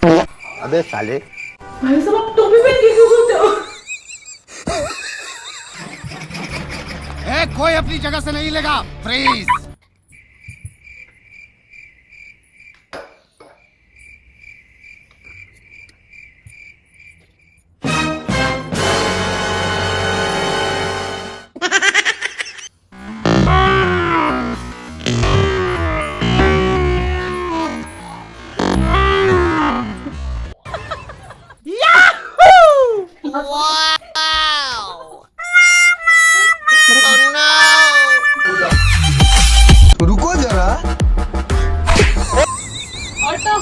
अबे साले। भाई साहब आप टोपी पहन के क्यों सोते हो? कोई अपनी जगह से नहीं हिलेगा, फ्रीज। रुको जरा। ऑटो।